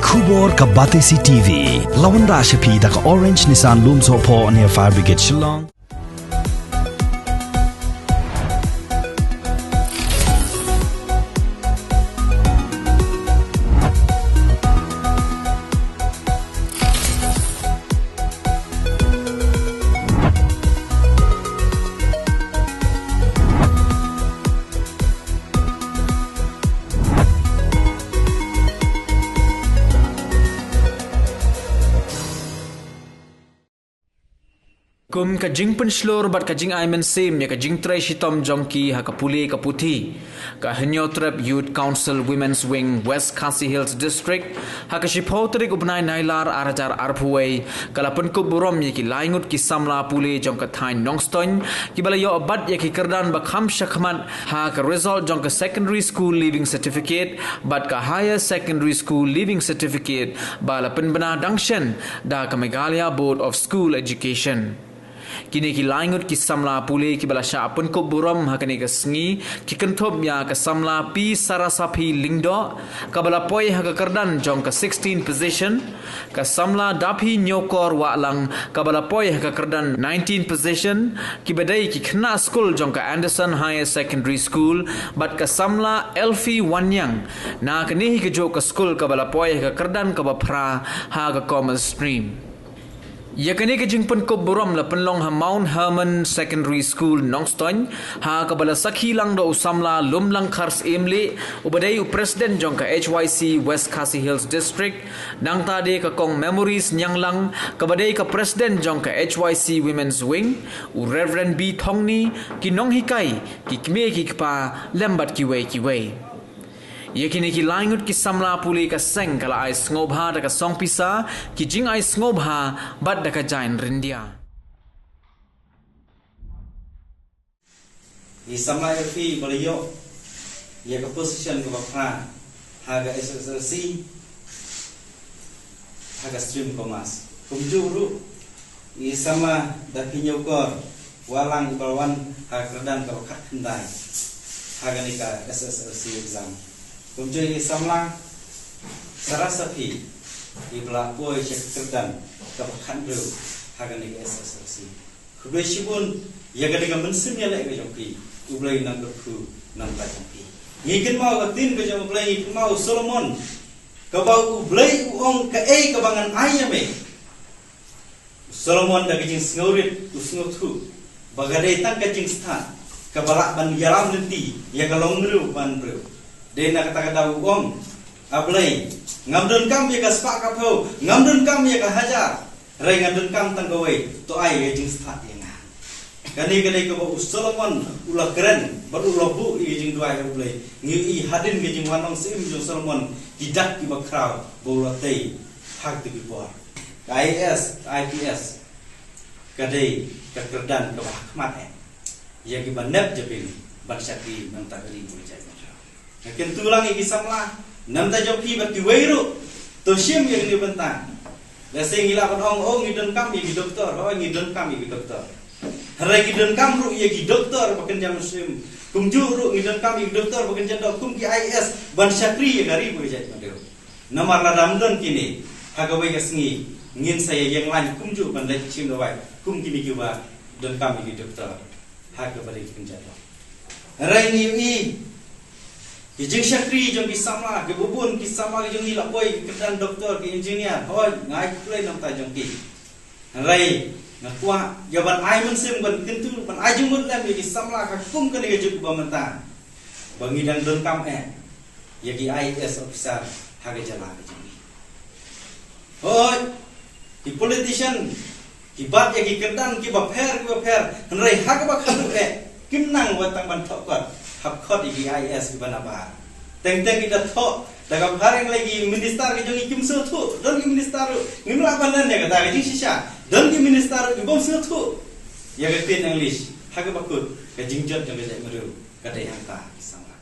Khubor ka Batesi TV. Lawan Rashapi da ka Orange Nissan Looms Hopo near Fire Brigade Shillong. Kum kajing penslur bat kajing aimen sim ya kajing tray shitom jongki ha kapuli kaputi ka henyo trap youth council women's wing West Khasi Hills district ha ka shipotrik ubnai nailar arajar arpuai kalapan ku burom ye ki laingut ki samla puli jong ka thain nongston ki bala yo abad ye ki kerdan ba kham shakhmat ha ka result jong ka secondary school leaving certificate bat ka higher secondary school leaving certificate bala penbana dangshan da ka Meghalaya Board of School Education. Kini ki laingut ki samla puli ki bala sya pun ko buram hakani ka sngi ki kenthop ya ka samla pi sarasapi lingdo ka bala poi ha ka kerdan jong ka 16 position ka samla dapi nyokor wa lang ka bala poi ha ka kerdan 19 position ki badai ki khna school jong ka Anderson Higher Secondary School bat ka samla Elfi Wanyang na kini ki jo ka school ka bala poi ha ka kerdan ka bapra ha ka commerce stream. Ya kini ke jingpen ko buram la penlong ha Mount Hermon Secondary School Nongston ha kabala sakhi lang do usamla lumlang khars emle ubadai u president jong ka HYC West Khasi Hills District nang tade ka kong memories nyang lang kabadai ka president jong ka HYC Women's Wing u Reverend B Thongni ki nong hikai ki kme ki pa lembat ki wei Yakini ki laingut ki samla puli ka seng kala ai ngobha da ka song pisa ki jing ai ngobha bat da ka jain rindia. Di samla fi baliyo ya ka position ko bapra haga SSLC haga stream commerce kumjuru i sama da kinyokor walang balwan ha kerdan ka khandai haga nika SSLC exam kumjui samlang sarasapi ibla boy cek kerdan kabakhan bro hagan nik SSLC khudwe shibun yaga dengan mensimnya lek ke jongki ublai nang ku nang ta jongki ngikin mau gatin ke jong ublai mau Solomon ka bau ublai uong ka kabangan ayame Solomon da kijing sngorit usngotu bagadai tang kajing stan kabalak ban yaram nanti ya kalong nru ban bro Dena kata-kata uang ablay ngamdun kam ya ka spak kapau ngamdun kam ya ka hajar rai ngamdun kam tanggawai to ai ya jing stat ya nga kani kadai ko Solomon ulah keren baru lobu ya jing dua ya ablay ngi hadin ke jing wanong sim jong Solomon hidak ki bakrau bola tei hak ti bor IAS IPS kadai kekerdan ke bahmat ya ki banep jepin bansaki mentagri mujai Akin tulang iki samla nam ta joki berti weiru to sim yang ni bentang la sing ila kon ong ngidon kam iki doktor ngidon kam iki doktor hare ngidon kam ru iki doktor baken jam sim kumju ru ngidon kam iki doktor baken jam kum ki IS ban syakri gari bo jait madeu namar la damdon kini hagawe kasngi ngin saya yang lain kumju ban lek sim dawai kum kini ki ba don kam iki doktor haga bari kunjat hare ni Kijing syakri jong kisama ke bubun kisama jong ila boy kedan doktor ke engineer hoi ngai play nam ta jong ki rai ngakwa jaban ai mun sim ban kentu ban ai jong mut lam ki samla ka kum ke le juk ba menta bangi dan don kam ya ki IS officer haga jala ke jong hoi ki politician ki bat ya ki kedan ki ba pher rai haga ba khadu kim nang watang ban thokot hapkot iki IS ki banaba teng-teng kita thok daga bareng lagi minister ki jongi kim so thu don ki minister ngimla banan ya kata ki sisa don ki minister ki bom so thu ya ke tin English haga bakut ke jingjot jong ke meru kata yang ta kisama